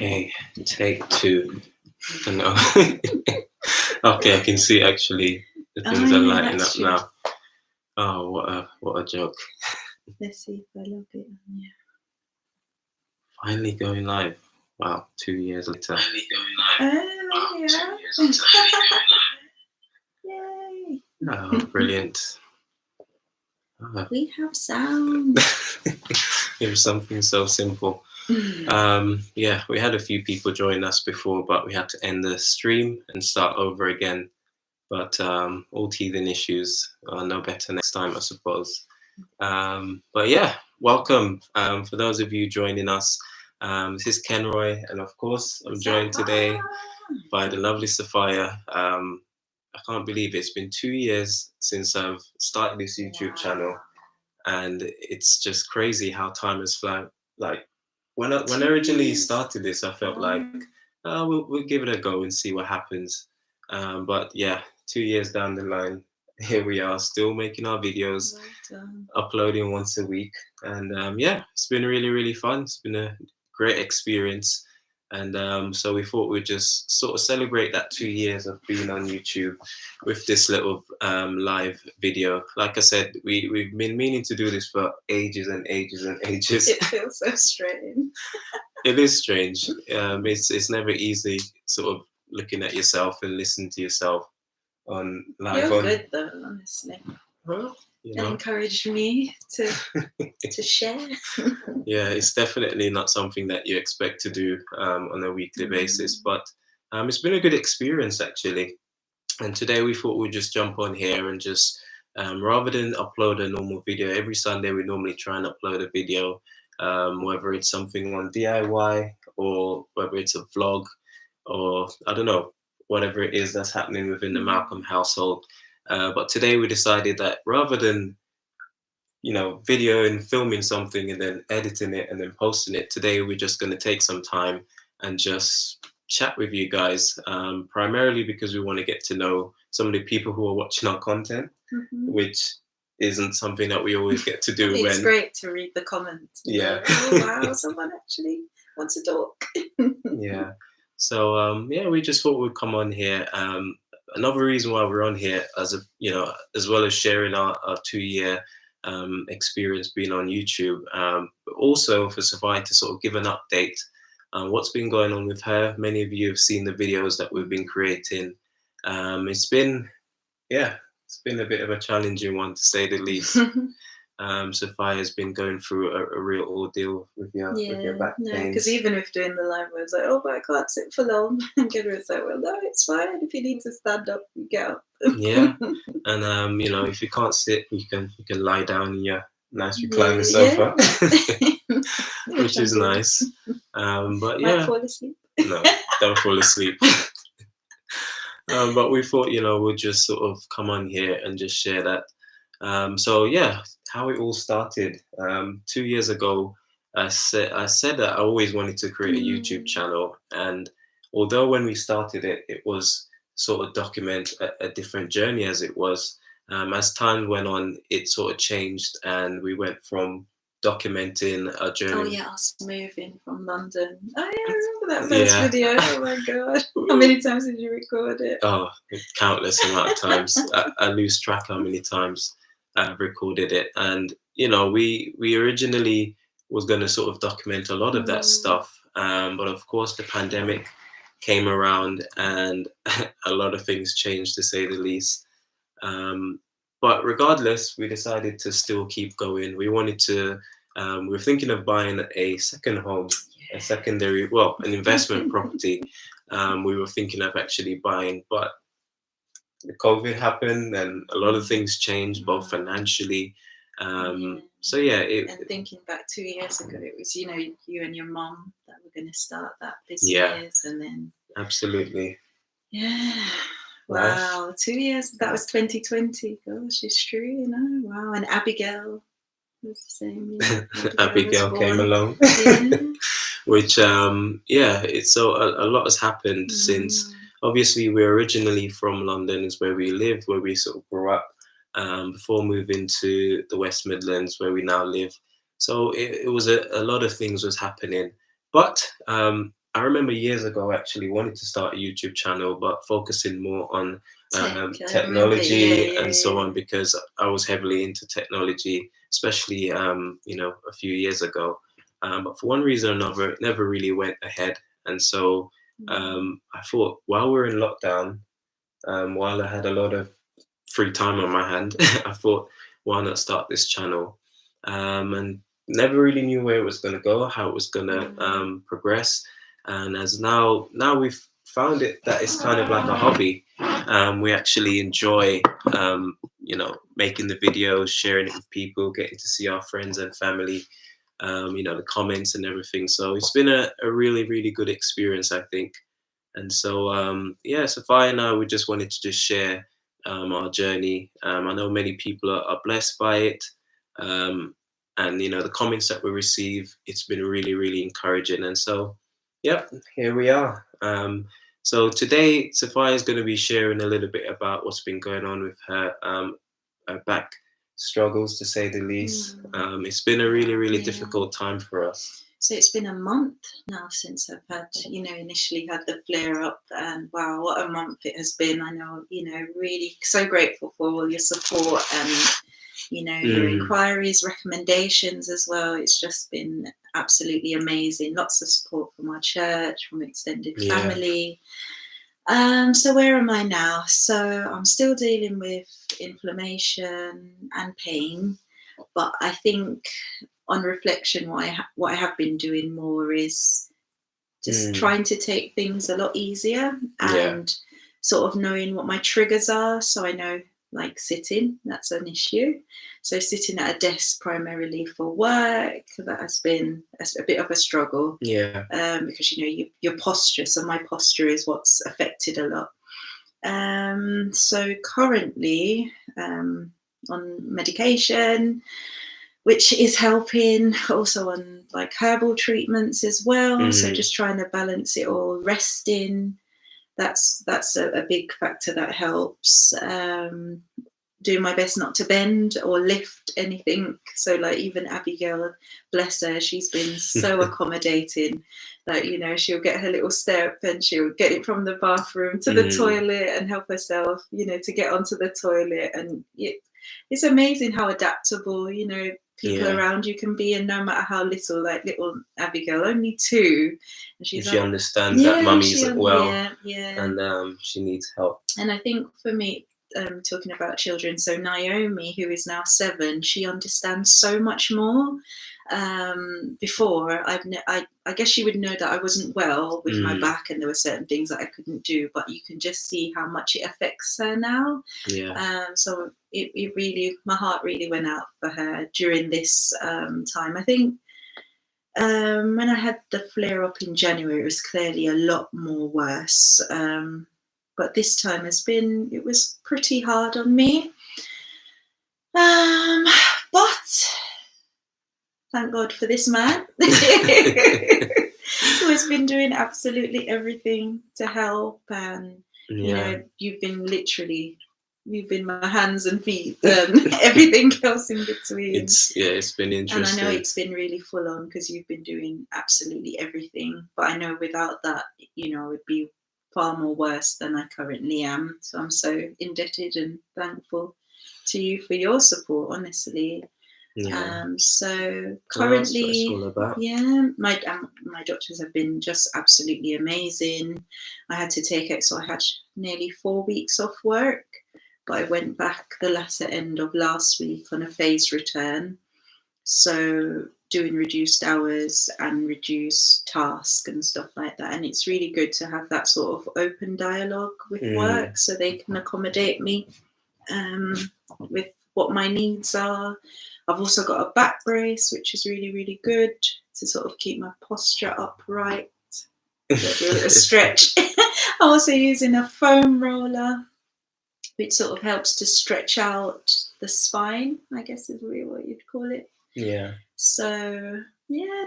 Okay, take two. No. Okay, I can see actually the things are lighting up now. Oh, what a joke. Let's see if I log it. Yeah. Finally going live. Wow, 2 years later. Finally going live. Oh, yeah. 2 years Yay! Oh, brilliant. We have sound. It was something so simple. Yeah, we had a few people join us before, but we had to end the stream and start over again. But all teething issues are no better next time, I suppose. But yeah, welcome. For those of you joining us, this is Kenroy, and of course, I'm joined today by the lovely Sapphire. I can't believe it's been 2 years since I've started this YouTube channel, and it's just crazy how time has flown. Like when I originally started this, I felt like we'll give it a go and see what happens. But yeah, 2 years down the line, here we are, still making our videos, uploading once a week, and yeah, it's been really fun. It's been a great experience, and so we thought we'd just sort of celebrate that 2 years of being on YouTube with this little live video. Like I said, we've been meaning to do this for ages and ages and ages. It feels so strange. It is strange. It's never easy, sort of looking at yourself and listening to yourself on live. You're good though, honestly. Well, you know. It encouraged me to share. Yeah, it's definitely not something that you expect to do on a weekly basis, but it's been a good experience actually. And today we thought we'd just jump on here and just rather than upload a normal video every Sunday, we normally try and upload a video, whether it's something on DIY or whether it's a vlog or I don't know, whatever it is that's happening within the Malcolm household. But today we decided that rather than video and filming something and then editing it and then posting it, today we're just going to take some time and just chat with you guys, primarily because we want to get to know some of the people who are watching our content, which isn't something that we always get to do. It's great to read the comments. Yeah. Oh wow, someone actually wants to talk. Yeah. So yeah, we just thought we'd come on here. Another reason why we're on here, as well as sharing our 2-year experience being on YouTube, but also for Sapphire to sort of give an update on what's been going on with her. Many of you have seen the videos that we've been creating. It's been a bit of a challenging one, to say the least. Sapphire has been going through a real ordeal with your back pain. No, because even with doing the live, I was like, oh, but I can't sit for long. And Kendra was like, well, no, it's fine. If you need to stand up, you get up. Yeah, and if you can't sit, you can lie down in your nice recliner sofa, which is nice. But yeah, might fall asleep. No, don't fall asleep. But we thought, we'll just sort of come on here and just share that. So yeah, how it all started. 2 years ago, I said that I always wanted to create a YouTube channel, and although when we started it, it was sort of document a different journey as it was. As time went on, it sort of changed, and we went from documenting a journey. Oh yeah, us moving from London. Oh yeah, I remember that first video. Oh my god, how many times did you record it? Oh, countless amount of times. I lose track how many times I've recorded it, and we originally was going to sort of document a lot of that stuff, but of course the pandemic came around and a lot of things changed, to say the least. But regardless, we decided to still keep going. We wanted to, we were thinking of buying a second home, a secondary, an investment property. We were thinking of actually buying, but the COVID happened and a lot of things changed, both financially. So yeah. And thinking back 2 years ago, it was, you and your mom that were going to start that business, and then. Absolutely. Yeah. Wow. 2 years. That was 2020. Gosh, it's true, Wow. And Abigail was the same. Yeah. Abigail came along. Which, it's so a lot has happened since. Obviously, we're originally from London, is where we live, where we sort of grew up, before moving to the West Midlands, where we now live. So it was a lot of things was happening. But I remember years ago actually wanted to start a YouTube channel, but focusing more on Tech, I remember. technology and so Yeah. on, because I was heavily into technology, especially a few years ago. But for one reason or another, it never really went ahead. And so I thought, while we're in lockdown, while I had a lot of free time on my hand, I thought, why not start this channel? And never really knew where it was going to go, how it was going to progress. And as now we've found it that it's kind of like a hobby. We actually enjoy, making the videos, sharing it with people, getting to see our friends and family, the comments and everything. So it's been a really, really good experience, I think. And so, Sapphire and I, we just wanted to just share our journey. I know many people are blessed by it. And, the comments that we receive, it's been really, really encouraging. And so, yep, here we are. So today, Sapphire is going to be sharing a little bit about what's been going on with her back struggles, to say the least. It's been a really, really difficult time for us. So it's been a month now since I've had, initially had the flare up, and wow, what a month it has been. I know, really so grateful for all your support and, your inquiries, recommendations as well. It's just been absolutely amazing. Lots of support from our church, from extended family. So where am I now? So I'm still dealing with inflammation and pain, but I think on reflection, what I have been doing more is just trying to take things a lot easier and sort of knowing what my triggers are. So I know, like sitting, that's an issue. So sitting at a desk primarily for work, that has been a bit of a struggle. Because your posture. So my posture is what's affected a lot. So currently on medication, which is helping, also on like herbal treatments as well. So just trying to balance it all. Resting, that's a big factor that helps. Do my best not to bend or lift anything. So like even Abigail, bless her, she's been so accommodating that, she'll get her little step and she'll get it from the bathroom to the toilet and help herself, to get onto the toilet. And it's amazing how adaptable, people around you can be, and no matter how little, like little Abigail, only 2, and she understands that mummy's well, and she needs help. And I think for me, talking about children, so Naomi, who is now 7, she understands so much more. Before, I guess she would know that I wasn't well with my back, and there were certain things that I couldn't do, but you can just see how much it affects her now. So it really, my heart really went out for her during this time. I think when I had the flare up in January, it was clearly a lot more worse. But this time it was pretty hard on me. But thank God for this man who has been doing absolutely everything to help. And, you've been my hands and feet and everything else in between. It's been interesting. And I know it's been really full on because you've been doing absolutely everything. But I know without that, it would be far more worse than I currently am. So I'm so indebted and thankful to you for your support, honestly. So currently, my doctors have been just absolutely amazing. I had to take it, so I had nearly 4 weeks off work, but I went back the latter end of last week on a phased return. So doing reduced hours and reduced tasks and stuff like that. And it's really good to have that sort of open dialogue with work, so they can accommodate me with what my needs are. I've also got a back brace, which is really, really good to sort of keep my posture upright. Do a little stretch. I'm also using a foam roller, which sort of helps to stretch out the spine, I guess is really what you'd call it. So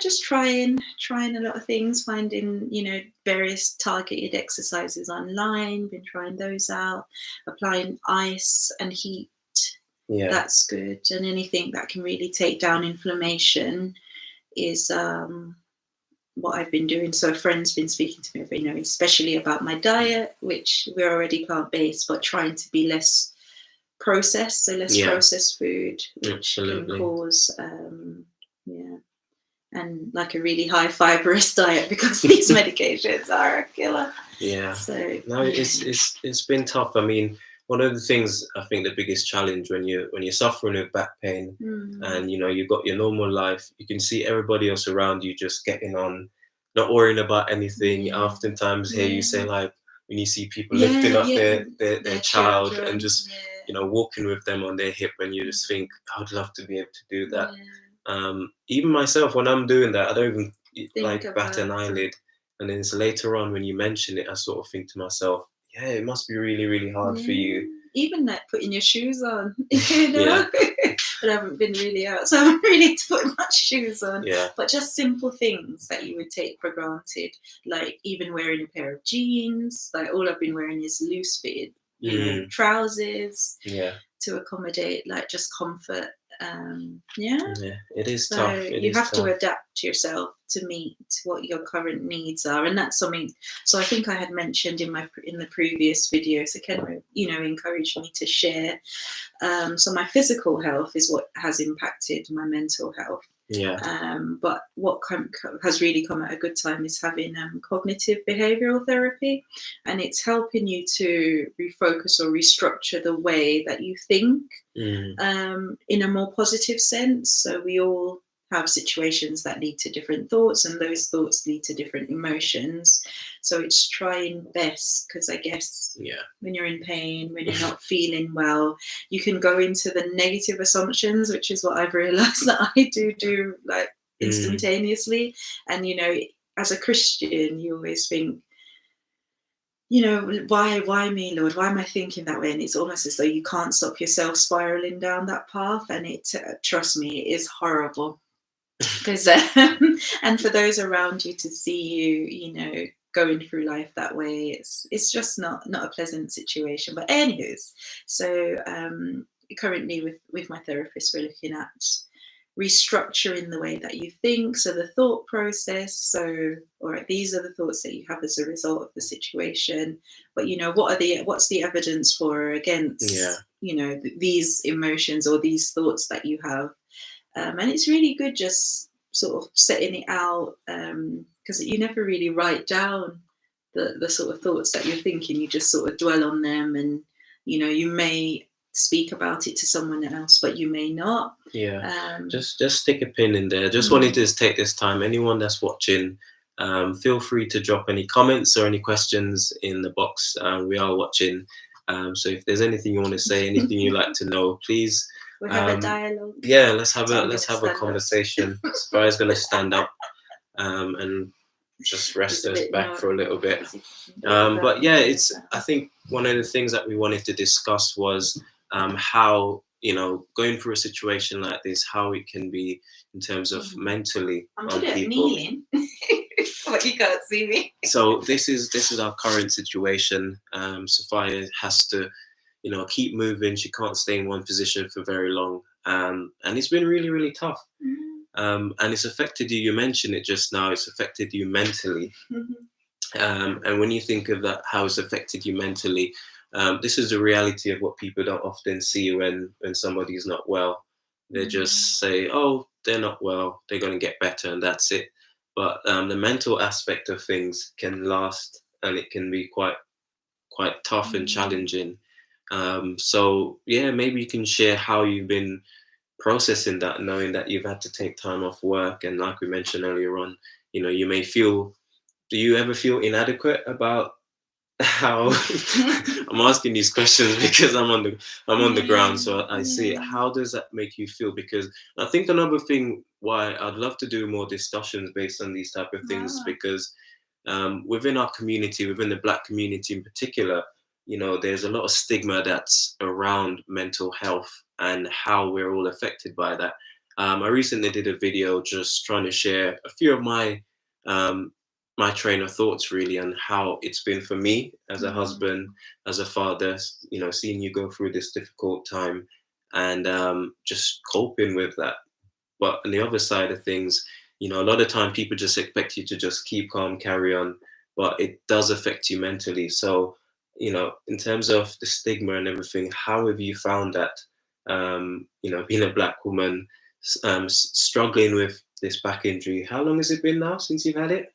just trying a lot of things, finding various targeted exercises online, been trying those out, applying ice and heat. That's good. And anything that can really take down inflammation is what I've been doing. So a friend's been speaking to me, you know, especially about my diet, which we're already plant-based, but trying to be less processed, so less processed food, which can cause yeah, and like a really high fibrous diet, because these medications are a killer. Yeah. So No, it's been tough. I mean, one of the things, I think the biggest challenge when you're suffering with back pain, and you know you've got your normal life, you can see everybody else around you just getting on, not worrying about anything. I oftentimes hear you say, like, when you see people lifting up their child children, and just you know walking with them on their hip, and you just think, I'd love to be able to do that. Even myself, when I'm doing that, I don't even like bat an eyelid. And then it's later on when you mention it, I sort of think to myself, yeah, it must be really, really hard for you. Even like putting your shoes on, you know. But I haven't been really out, so I haven't really put much shoes on. But just simple things that you would take for granted, like even wearing a pair of jeans. Like all I've been wearing is loose fitted, you know, trousers. To accommodate like just comfort. It is so tough. You have to adapt yourself to meet what your current needs are, and that's something. So I think I had mentioned in the previous video. So Ken, you know, encouraged me to share. So my physical health is what has impacted my mental health. But what has really come at a good time is having cognitive behavioral therapy, and it's helping you to refocus or restructure the way that you think in a more positive sense. So we all have situations that lead to different thoughts, and those thoughts lead to different emotions. So it's trying best, because I guess when you're in pain, when you're not feeling well, you can go into the negative assumptions, which is what I've realized that I do like instantaneously. And you know, as a Christian, you always think, you know, why me, Lord? Why am I thinking that way? And it's almost as though you can't stop yourself spiraling down that path. And it, trust me, it is horrible. Because and for those around you to see you, you know, going through life that way, it's just not a pleasant situation. But anyways, so currently with my therapist, we're looking at restructuring the way that you think, so the thought process. So, all right, these are the thoughts that you have as a result of the situation, but you know, what's the evidence for or against you know, these emotions or these thoughts that you have. And it's really good just sort of setting it out, because you never really write down the sort of thoughts that you're thinking. You just sort of dwell on them, and you know, you may speak about it to someone else, but you may not. Just stick a pin in there. Just wanted to take this time. Anyone that's watching, feel free to drop any comments or any questions in the box. We are watching. So if there's anything you want to say, anything you'd like to know, please. We'll have a dialogue. Yeah, let's have a conversation. Sapphire's going to stand up and just rest us back for a little bit. But yeah, I think one of the things that we wanted to discuss was how, you know, going through a situation like this, how it can be in terms of mentally I'm on good at people. kneeling. But you can't see me. So this is our current situation. Sapphire has to, you know, keep moving. She can't stay in one position for very long, and it's been really, really tough. And it's affected you. You mentioned it just now. It's affected you mentally. And when you think of that, how it's affected you mentally, this is the reality of what people don't often see when somebody's not well. They just say, "Oh, they're not well. They're going to get better," and that's it. But the mental aspect of things can last, and it can be quite tough and challenging. So yeah, maybe you can share how you've been processing that, knowing that you've had to take time off work, and like we mentioned earlier on, you know, you may feel. Do you ever feel inadequate about how? I'm asking these questions because I'm on the ground, so I see it. How does that make you feel? Because I think another thing why I'd love to do more discussions based on these type of things, because within our community, within the Black community in particular, you know, there's a lot of stigma that's around mental health and how we're all affected by that. I recently did a video just trying to share a few of my my train of thoughts really on how it's been for me as a husband, as a father, you know, seeing you go through this difficult time and just coping with that. But on the other side of things, you know, a lot of time people just expect you to just keep calm, carry on, but it does affect you mentally. So, you know, in terms of the stigma and everything, how have you found that? You know, being a black woman, struggling with this back injury. How long has it been now since you've had it?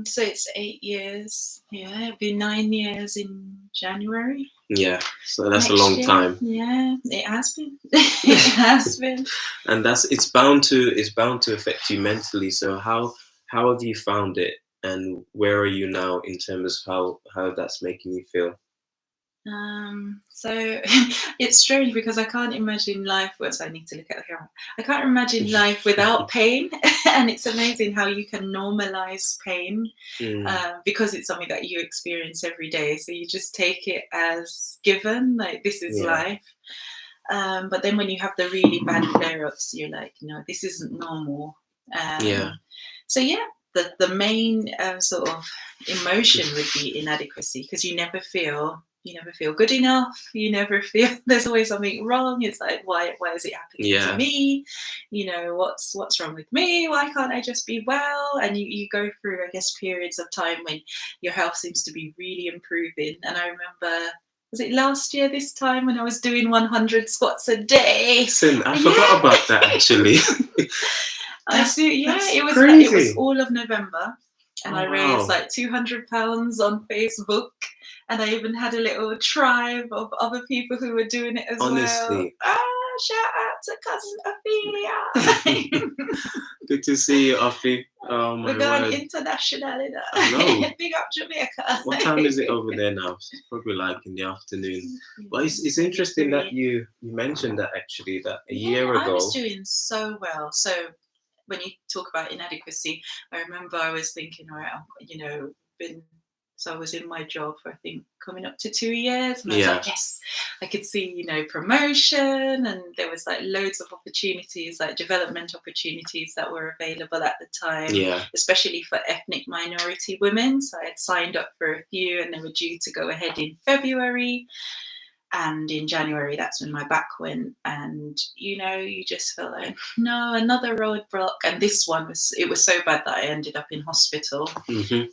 So it's 8 years. Yeah, it'll be 9 years in January. Yeah, so that's a next long year. time. Yeah, it has been. It has been. And it's bound to affect you mentally. So how have you found it, and where are you now in terms of how that's making you feel? So it's strange because I can't imagine life. Well, so I need to look at the camera. I can't imagine life without pain, and it's amazing how you can normalize pain because it's something that you experience every day. So you just take it as given, like this is life. But then when you have the really bad flare-ups, you're like, no, this isn't normal. So yeah, the main sort of emotion would be inadequacy, because you never feel good enough. You never feel there's always something wrong. It's like, why is it happening to me? You know, what's wrong with me? Why can't I just be well? And you go through, I guess, periods of time when your health seems to be really improving. And I remember, was it last year this time when I was doing 100 squats a day? I forgot about that actually. It was all of November, and I raised like £200 on Facebook, and I even had a little tribe of other people who were doing it as well. Shout out to cousin Ophelia. Good to see you, Offie. Oh my We're going word. international. Big up Jamaica. What time is it over there now? It's probably like in the afternoon. But it's interesting that you mentioned that actually, that a year ago. I was doing so well. So when you talk about inadequacy, I remember I was thinking, all right, so I was in my job for, I think, coming up to 2 years, and I was like, yes, I could see, promotion, and there was like loads of opportunities, like development opportunities that were available at the time, especially for ethnic minority women. So I had signed up for a few, and they were due to go ahead in February. And in January, that's when my back went, and you just felt like, no, another roadblock. And this one was so bad that I ended up in hospital. And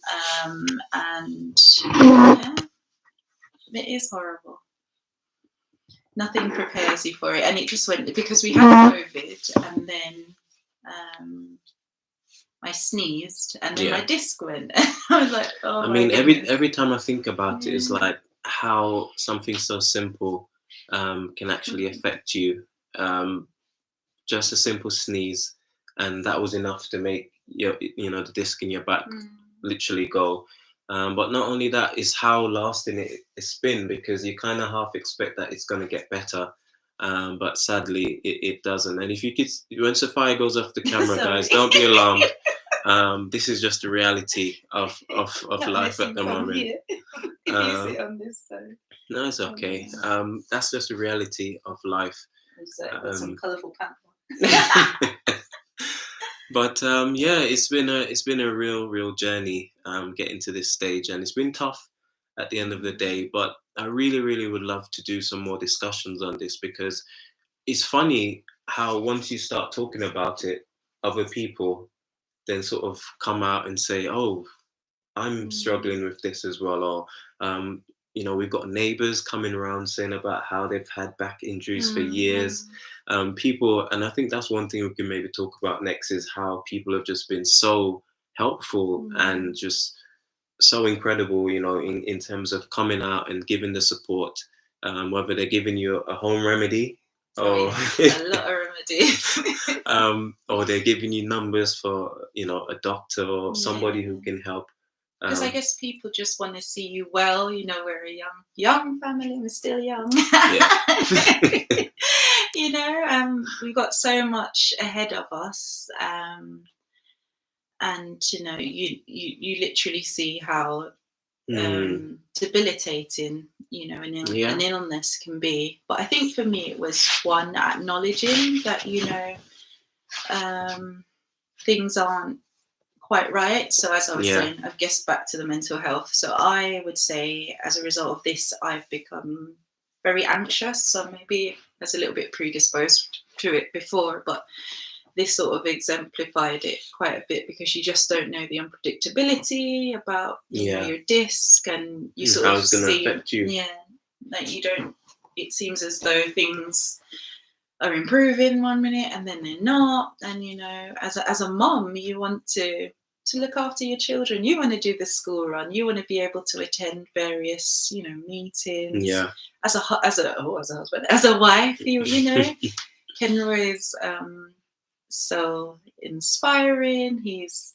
it is horrible. Nothing prepares you for it, and it just went because we had COVID, and then I sneezed, and then my disc went. I was like, oh. I mean, every time I think about it, it's like how something so simple can actually affect you. Just a simple sneeze, and that was enough to make the disc in your back literally go. But not only that, is how lasting it's been, because you kind of half expect that it's going to get better. But sadly, it doesn't. And when Sapphire goes off the camera, guys, don't be alarmed. This is just the reality of life at the moment. On this side. No, it's okay. That's just the reality of life. Some colourful pants. But it's been a real journey getting to this stage, and it's been tough at the end of the day. But I really would love to do some more discussions on this, because it's funny how once you start talking about it, other people then sort of come out and say, "Oh, I'm struggling with this as well," or we've got neighbors coming around saying about how they've had back injuries for years. People, and I think that's one thing we can maybe talk about next, is how people have just been so helpful and just so incredible, in terms of coming out and giving the support, whether they're giving you a home remedy or a lot of remedies, or they're giving you numbers for a doctor or somebody who can help. Because I guess people just want to see you well. We're a young family. We're still young. We've got so much ahead of us, and you literally see how debilitating an illness can be. But I think for me it was one, acknowledging that things aren't quite right. So as I was saying, I've guessed back to the mental health. So I would say, as a result of this, I've become very anxious. So maybe I was a little bit predisposed to it before, but this sort of exemplified it quite a bit, because you just don't know the unpredictability about your disc, and you sort how of it's going to see, affect you. like you don't. It seems as though things are improving one minute and then they're not. And as a mom, you want to look after your children. You want to do the school run. You want to be able to attend various meetings. Yeah. As a husband, as a wife, Kenroy is so inspiring. He's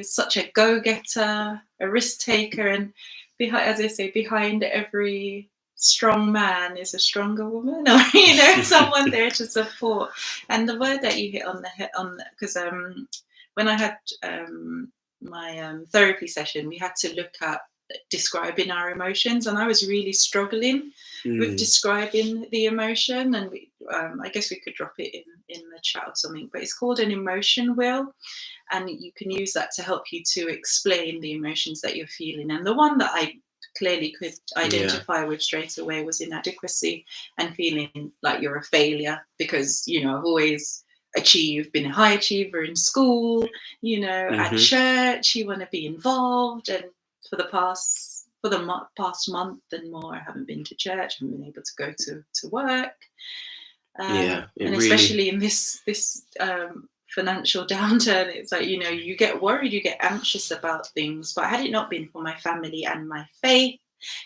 such a go-getter, a risk taker, and as I say, behind every strong man is a stronger woman, or someone there to support. And the word that you hit on the head because when I had my therapy session, we had to look at describing our emotions, and I was really struggling with describing the emotion. And I guess we could drop it in the chat or something, but it's called an emotion wheel, and you can use that to help you to explain the emotions that you're feeling. And the one that I clearly could identify with straight away was inadequacy, and feeling like you're a failure because I've always been a high achiever in school, at church, you want to be involved, and for the past month and more, I haven't been to church, I haven't been able to go to work, and especially in this financial downturn, it's like you get worried, you get anxious about things. But had it not been for my family and my faith,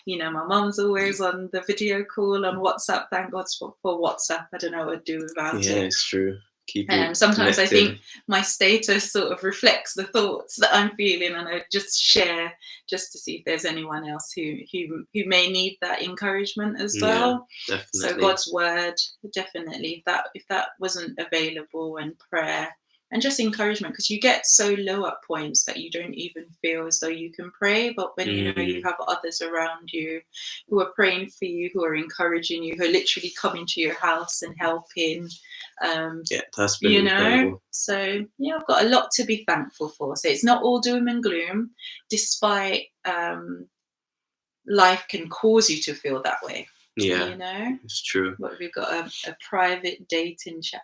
my mum's always on the video call on WhatsApp. Thank God for WhatsApp. I don't know what I'd do without it. Yeah, it's true. Sometimes I think my status sort of reflects the thoughts that I'm feeling, and I just share just to see if there's anyone else who may need that encouragement as well. Yeah, definitely. So God's word, definitely. If that wasn't available, and prayer and just encouragement, because you get so low at points that you don't even feel as though you can pray. But when you have others around you who are praying for you, who are encouraging you, who are literally coming to your house and helping. That's been incredible. So I've got a lot to be thankful for. So it's not all doom and gloom, despite life can cause you to feel that way. Yeah, it's true. But we've got a private dating chat.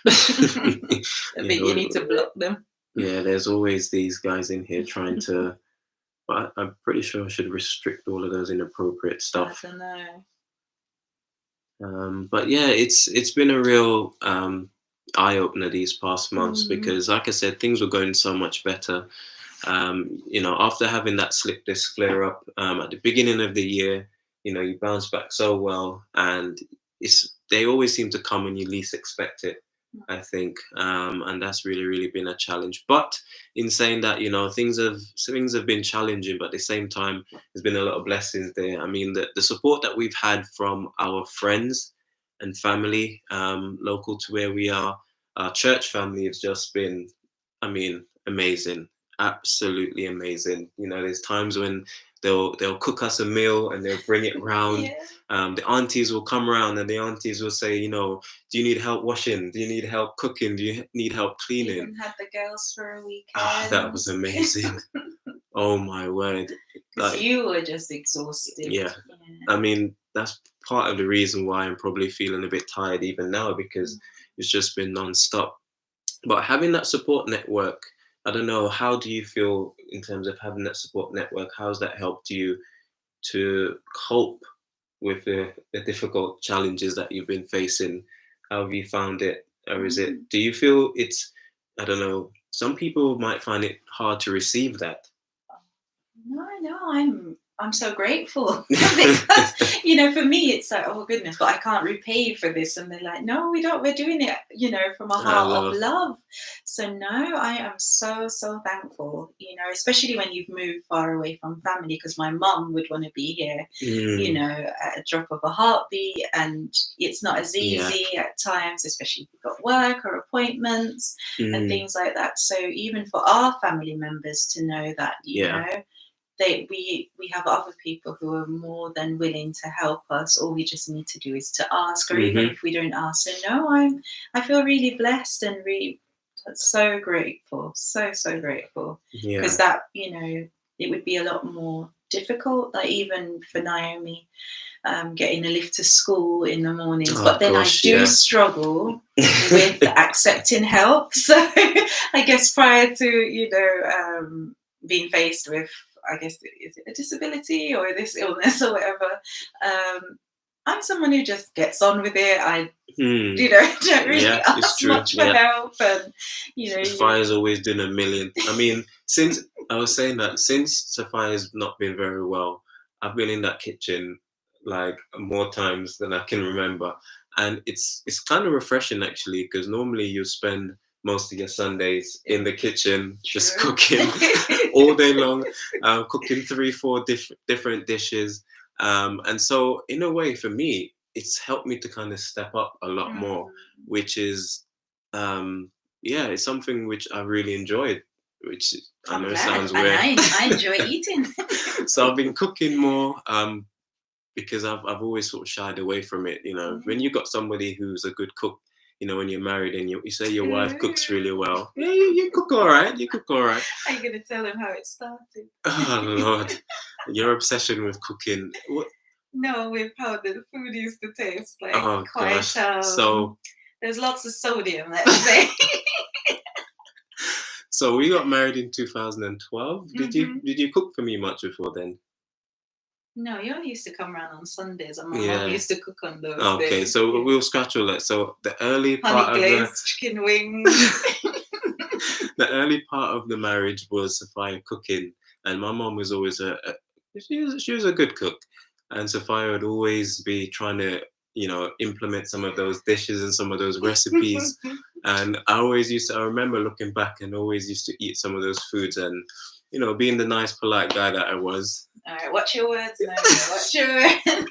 I think you need to block them. Yeah, there's always these guys in here trying to. But I'm pretty sure I should restrict all of those inappropriate stuff. I don't know. But yeah, it's been a real eye opener these past months, because, like I said, things were going so much better. After having that slip disc flare up at the beginning of the year, you bounce back so well, and they always seem to come when you least expect it, I think, and that's really, really been a challenge. But in saying that, things have been challenging, but at the same time, there's been a lot of blessings there. I mean, the support that we've had from our friends and family local to where we are, our church family, has just been, amazing, absolutely amazing. There's times when they'll cook us a meal and they'll bring it round. The aunties will come around and the aunties will say, do you need help washing? Do you need help cooking? Do you need help cleaning? Even had the girls for a weekend. That was amazing. Oh my word. Because you were just exhausted. Yeah. I mean, that's part of the reason why I'm probably feeling a bit tired even now, because it's just been non-stop. But having that support network, I don't know, how do you feel in terms of having that support network? How's that helped you to cope with the difficult challenges that you've been facing? How have you found it? Or do you feel it's, I don't know, some people might find it hard to receive that? No, I'm so grateful because for me it's like, oh goodness, but I can't repay you for this, and they're like, no, we don't, we're doing it from a heart of love. So no, I am so thankful, especially when you've moved far away from family, because my mum would want to be here at a drop of a heartbeat, and it's not as easy at times, especially if you've got work or appointments and things like that. So even for our family members to know that we have other people who are more than willing to help us. All we just need to do is to ask, or even if we don't ask. So no, I feel really blessed and really so grateful, so grateful, because that it would be a lot more difficult. Like even for Naomi, getting a lift to school in the mornings. Oh, but then gosh, I do yeah. struggle with accepting help. So I guess prior to being faced with, I guess, is it a disability or this illness or whatever, I'm someone who just gets on with it. I don't really ask much for help, and Sapphire's always doing a million. I mean, since Sapphire's not been very well, I've been in that kitchen like more times than I can remember, and it's kind of refreshing actually, because normally you spend most of your Sundays in the kitchen just cooking all day long, cooking 3-4 different dishes, and so in a way for me it's helped me to kind of step up a lot more, which is it's something which I really enjoyed, which I know sounds weird. I enjoy eating. So I've been cooking more, because I've always sort of shied away from it. When you got somebody who's a good cook, when you're married and you say your wife cooks really well, yeah, you cook all right. You cook all right. Are you going to tell them how it started? Oh Lord, your obsession with cooking. What? No, with how the food used to taste like. Oh gosh. So there's lots of sodium, let's say. So we got married in 2012. Did you cook for me much before then? No, you only used to come around on Sundays, and my mom used to cook on those days. Okay, so we'll scratch all that. So the early part honey glazed chicken wings. The early part of the marriage was Sapphire cooking, and my mom was always she was a good cook, and Sapphire would always be trying to implement some of those dishes and some of those recipes. And I remember looking back and always used to eat some of those foods, and being the nice, polite guy that I was. All right, watch your words, man. Watch your words.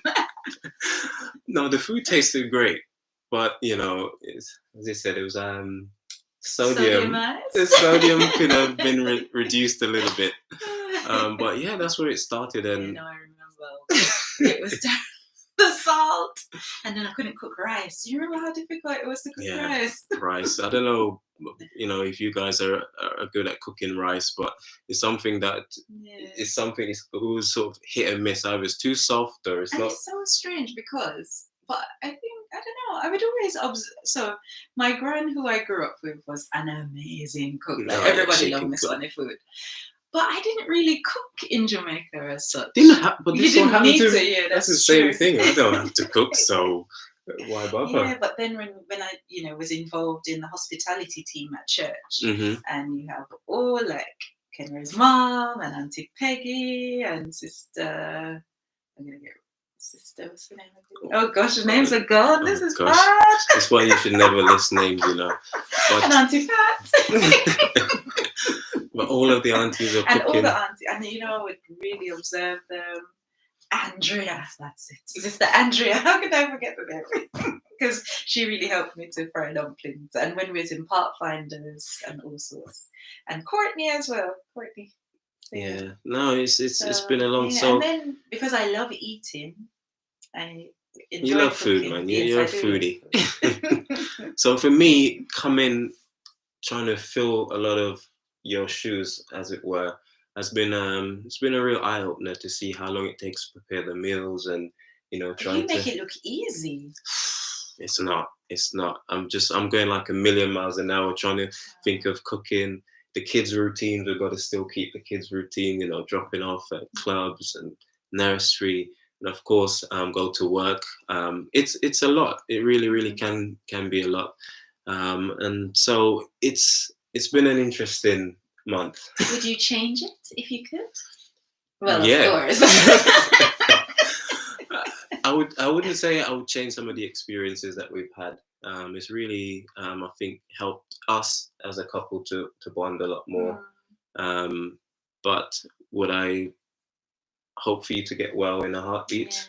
No, the food tasted great, but as I said, it was sodium. The sodium could have been reduced a little bit, but yeah, that's where it started. And I remember it was the salt, and then I couldn't cook rice. Do you remember how difficult it was to cook rice? Rice. I don't know, if you guys are good at cooking rice, but it's something that it's always sort of hit and miss. Either it's too soft or it's not. It's so strange because, but I don't know. I would always so my gran, who I grew up with, was an amazing cook. Everybody loved Miss Funny Food. But I didn't really cook in Jamaica as such. But you didn't need to. Yeah, that's the same thing. I don't have to cook, so why bother? Yeah, but then when I was involved in the hospitality team at church, and you have all like Kenra's mom and Auntie Peggy and sister. I'm gonna get sister. What's the name of it? Oh gosh, the names are gone. This is bad. That's why you should never list names, But, and Auntie Pat. But all of the aunties are cooking. And all the aunties, and I would really observe them. Andrea, that's it. Sister Andrea, how could I forget the name? Because she really helped me to fry dumplings. And when we was in Pathfinders and all sorts. And Courtney as well. Courtney. So, yeah. No, it's been a long so. And then because I love eating, I enjoy you love cooking. Food, man. Yes, You're a foodie. So for me, trying to fill a lot of your shoes, as it were, has been it's been a real eye opener to see how long it takes to prepare the meals, and trying to make it look easy. It's not. I'm going like a million miles an hour trying to think of cooking. The kids' routines, we've got to still keep the kids' routine, dropping off at clubs and nursery, and of course go to work. It's a lot. It really, really can be a lot. And so it's been an interesting month. Would you change it if you could? Well, yeah. Of course. I wouldn't say I would change some of the experiences that we've had. It's really, I think, helped us as a couple to bond a lot more. But would I hope for you to get well in a heartbeat?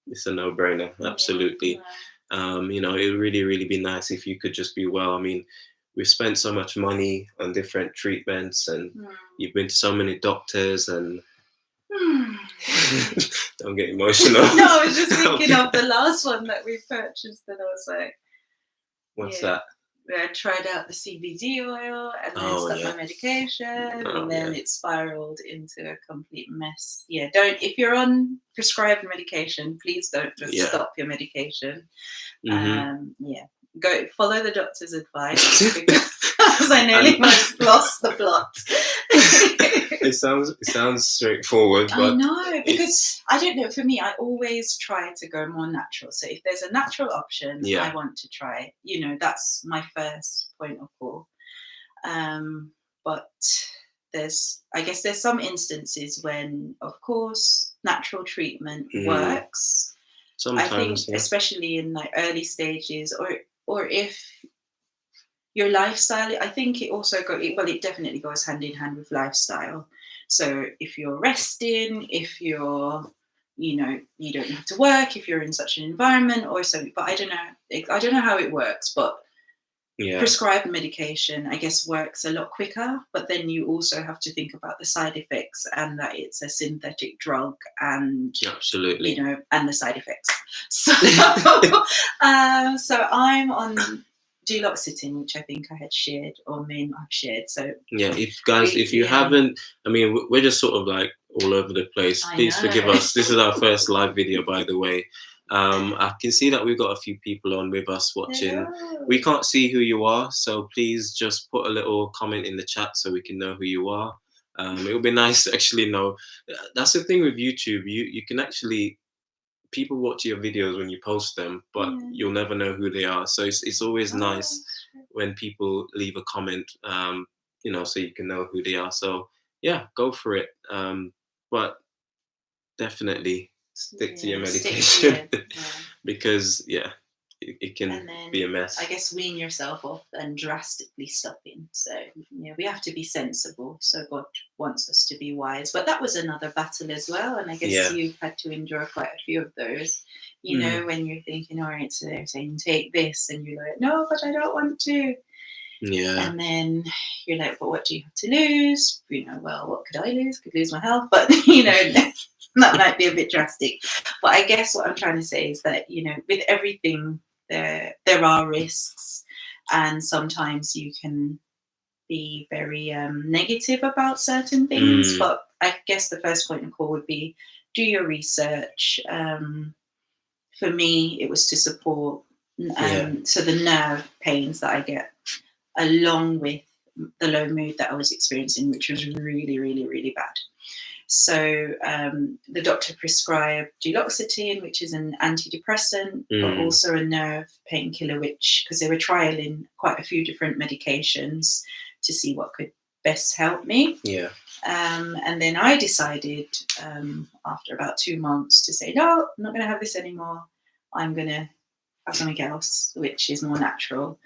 Yeah. It's a no-brainer, absolutely. Yeah. It would really, really be nice if you could just be well. I mean, we've spent so much money on different treatments, and you've been to so many doctors, and don't get emotional. No, I was just thinking of the last one that we purchased, and I was like, what's that? I tried out the CBD oil and then Oh, stopped yeah. my medication, Oh, and then yeah. it spiraled into a complete mess. Yeah, don't, if you're on prescribed medication, please don't just Yeah. stop your medication. Mm-hmm. Yeah, go follow the doctor's advice because I nearly lost the plot. It sounds straightforward, I but know, because I don't know, for me, I always try to go more natural. So if there's a natural option, yeah. I want to try. That's my first point of call. But I guess there's some instances when, of course, natural treatment works. I think, Sometimes, yeah. especially in like early stages, or if your lifestyle, I think it also it definitely goes hand in hand with lifestyle. So if you're resting, if you're, you don't have to work, if you're in such an environment or something, but I don't know how it works, but Yeah. prescribed medication, I guess, works a lot quicker, but then you also have to think about the side effects and that it's a synthetic drug and Absolutely. and the side effects. So, so I'm on duloxetine, which I think I had shared or may not have shared. So yeah, if you haven't, I mean, we're just sort of like all over the place. Please forgive us. This is our first live video, by the way. I can see that we've got a few people on with us watching. Hello. We can't see who you are, so please just put a little comment in the chat so we can know who you are. It would be nice to actually know. That's the thing with YouTube. You can actually, people watch your videos when you post them, but you'll never know who they are. So it's always nice when people leave a comment, so you can know who they are. So yeah, go for it. But definitely stick to your medication because it can be a mess. I guess wean yourself off and drastically stopping. So we have to be sensible. So God wants us to be wise. But that was another battle as well. And I guess you've had to endure quite a few of those. When you're thinking, all right, so they're saying take this, and you're like, no, but I don't want to. Yeah. And then you're like, but what do you have to lose? Well, what could I lose? Could lose my health, but that might be a bit drastic. But I guess what I'm trying to say is that with everything there are risks, and sometimes you can be very negative about certain things. But I guess the first point of call would be do your research. For me, it was to support so the nerve pains that I get, along with the low mood that I was experiencing, which was really, really, really bad. So the doctor prescribed duloxetine, which is an antidepressant, but also a nerve painkiller, because they were trialing quite a few different medications to see what could best help me. Yeah. And then I decided after about 2 months to say, no, I'm not going to have this anymore. I'm going to have something else, which is more natural.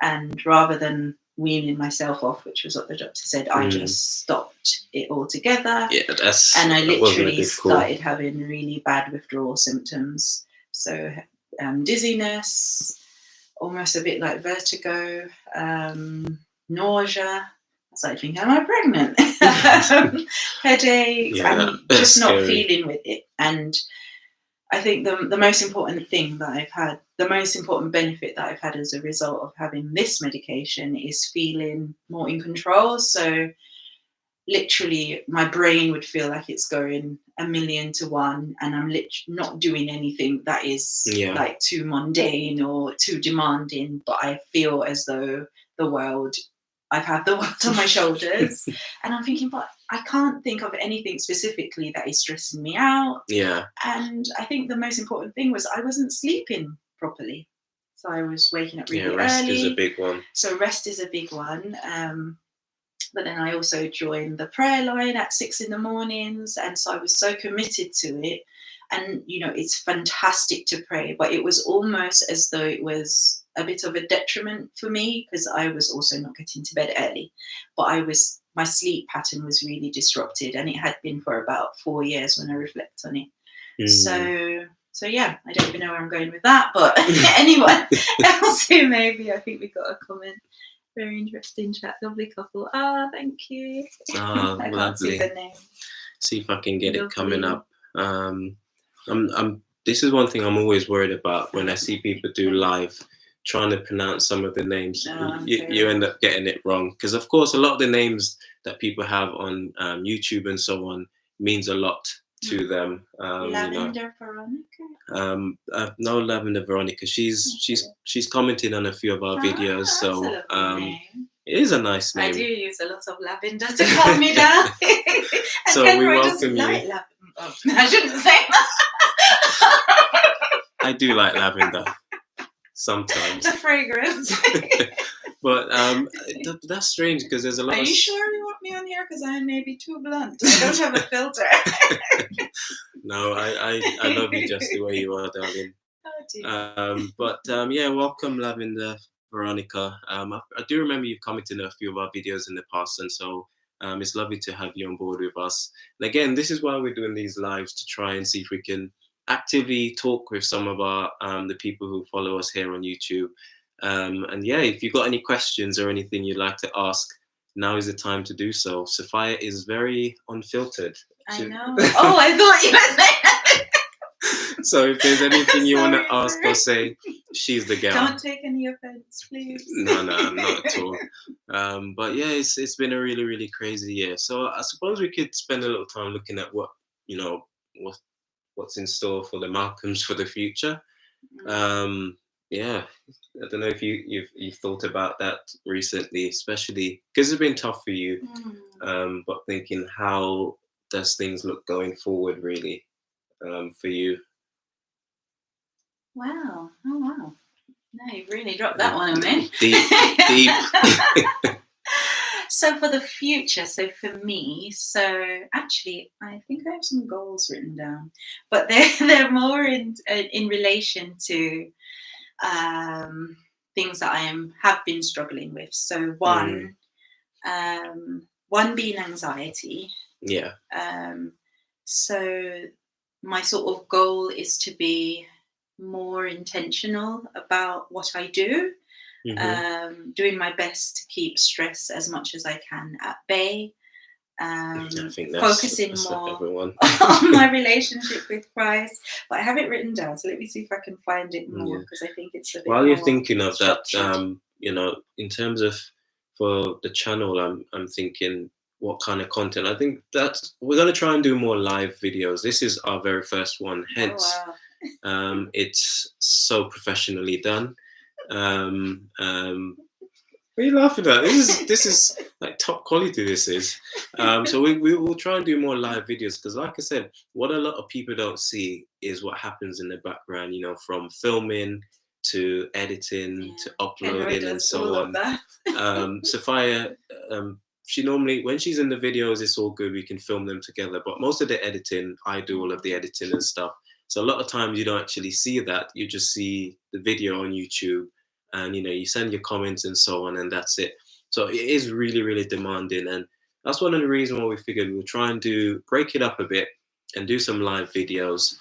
And rather than weaning myself off, which was what the doctor said, I just stopped it altogether. Yeah, and I literally started having really bad withdrawal symptoms. So dizziness, almost a bit like vertigo, nausea. I was like thinking, am I pregnant? Headaches, and just not feeling with it. And I think the most important thing that I've had, the most important benefit that I've had as a result of having this medication is feeling more in control. So literally my brain would feel like it's going 1,000,000 to 1, and I'm not doing anything that is like too mundane or too demanding, but I feel as though I've had the world on my shoulders. And I'm thinking, but I can't think of anything specifically that is stressing me out. Yeah. And I think the most important thing was I wasn't sleeping properly. So I was waking up really early. Rest is a big one. So rest is a big one. But then I also joined the prayer line at 6 a.m. And so I was so committed to it. And, it's fantastic to pray, but it was almost as though it was a bit of a detriment for me, because I was also not getting to bed early. But my sleep pattern was really disrupted, and it had been for about 4 years when I reflect on it. So yeah, I don't even know where I'm going with that, but anyone else who maybe, I think we got a comment. Very interesting chat, lovely couple. Thank you. I can't see the name. See if I can get it coming up. This is one thing I'm always worried about when I see people do live trying to pronounce some of the names, No, you end up getting it wrong. Because of course, a lot of the names that people have on YouTube and so on means a lot to them. Lavender Veronica. No, Lavender Veronica. She's commented on a few of our videos, That's so a lovely name. it is a nice name. I do use a lot of lavender to calm me down. And So Kenroy we welcome doesn't you. like lavender. Oh, I shouldn't say that. I do like lavender sometimes. The fragrance. But that's strange because there's a lot Are of... you sure you want me on here? Because I may be too blunt. I don't have a filter. No, I love you just the way you are, darling. Oh, dear. Yeah, welcome, Lavender Veronica. I do remember you commented on a few of our videos in the past, and so it's lovely to have you on board with us. And again, this is why we're doing these lives, to try and see if we can actively talk with some of our the people who follow us here on YouTube. And yeah, if you've got any questions or anything you'd like to ask, now is the time to do so. Sapphire is very unfiltered. I know. Oh, I thought you were saying that. So if there's anything you want to Sorry, ask or say, she's the girl. Don't take any offense, please. No, not at all. But yeah, it's been a really, really crazy year. So I suppose we could spend a little time looking at what's in store for the Malcolms for the future. Yeah, I don't know if you've thought about that recently, especially because it's been tough for you. But thinking, how does things look going forward, really, for you? Wow. Oh, wow. No, you really dropped that one on me. Deep. So for the future, so for me, so actually, I think I have some goals written down, but they're more in relation to things that I have been struggling with. So one being anxiety. Yeah. So my sort of goal is to be more intentional about what I do. Doing my best to keep stress as much as I can at bay. I think that's Focusing more on my relationship with Christ. But I have it written down, so let me see if I can find it more, because I think it's a bit While you're more thinking of that, structured. in terms of for the channel, I'm thinking what kind of content. I think that we're going to try and do more live videos. This is our very first one, hence it's so professionally done. What are you laughing at? This is like top quality. This is. So we will try and do more live videos, because, like I said, what a lot of people don't see is what happens in the background. From filming to editing to uploading and so on. Sapphire, she normally, when she's in the videos, it's all good. We can film them together. But most of the editing, I do all of the editing and stuff. So a lot of times you don't actually see that. You just see the video on YouTube, and you send your comments and so on, and that's it. So it is really, really demanding, and that's one of the reasons why we figured we'll try and break it up a bit and do some live videos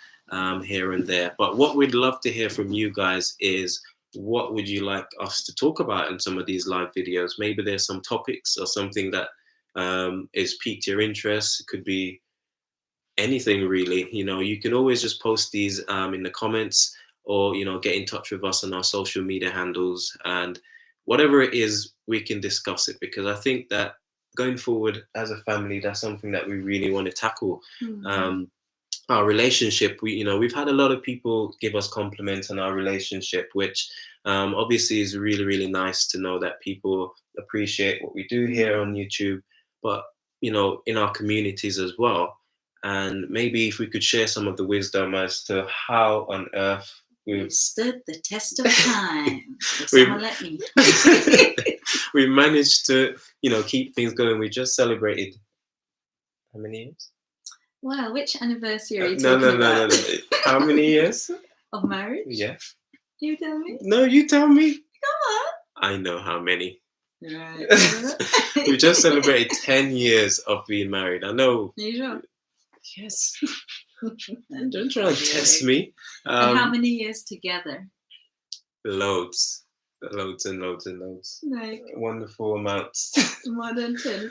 here and there. But what we'd love to hear from you guys is, what would you like us to talk about in some of these live videos? Maybe there's some topics or something that is piqued your interest. It could be anything, really. You can always just post these in the comments, or get in touch with us on our social media handles, and whatever it is, we can discuss it, because I think that going forward as a family, that's something that we really want to tackle. Our relationship, we've had a lot of people give us compliments on our relationship, which obviously is really, really nice to know that people appreciate what we do here on YouTube, but in our communities as well. And maybe if we could share some of the wisdom as to how on earth we've stood the test of time. If someone let me. We managed to, keep things going. We just celebrated how many years? Wow, which anniversary are you talking about? No. How many years? Of marriage? Yeah. You tell me? No, you tell me. Come on. I know how many. Right. We just celebrated 10 years of being married. I know. Are you sure? Yes. Don't try and test me. And how many years together? Loads and loads. Like wonderful amounts. More than 10.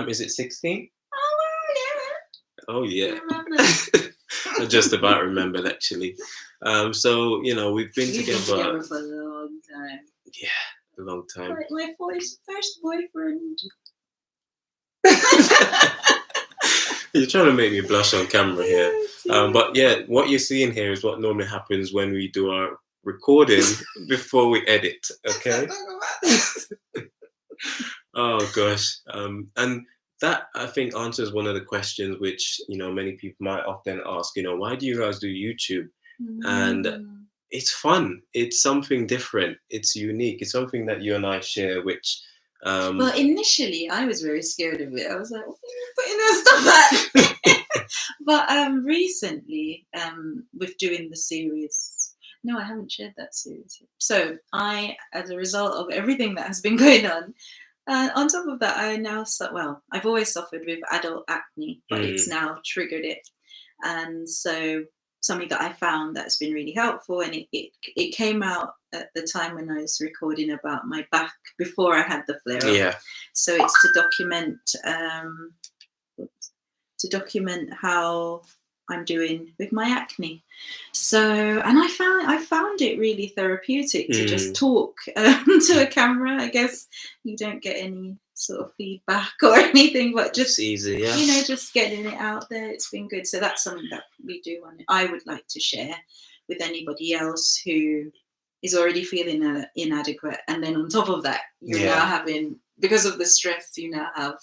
Is it 16? Oh, yeah. Oh, yeah. I just about remembered actually. So we've been We've been together. together for a long time. Yeah, a long time. Like my first boyfriend. You're trying to make me blush on camera here. But yeah, what you're seeing here is what normally happens when we do our recording before we edit. Okay. Oh gosh. And that I think answers one of the questions which many people might often ask. Why do you guys do YouTube? And it's fun. It's something different. It's unique. It's something that you and I share, which. Well, initially I was very scared of it. I was like, "What are you putting that stuff at?" But recently, with doing the series, no, I haven't shared that series yet. So I, as a result of everything that has been going on top of that, I now I've always suffered with adult acne, but it's now triggered it, and so something that I found that's been really helpful, and it came out at the time when I was recording about my back before I had the flare up. Yeah. So it's to document how I'm doing with my acne. So, and I found it really therapeutic to just talk to a camera. I guess you don't get any sort of feedback or anything, but just easy, yeah. Just getting it out there. It's been good. So that's something that we do, and I would like to share with anybody else who is already feeling inadequate, and then on top of that, you're now having, because of the stress, you now have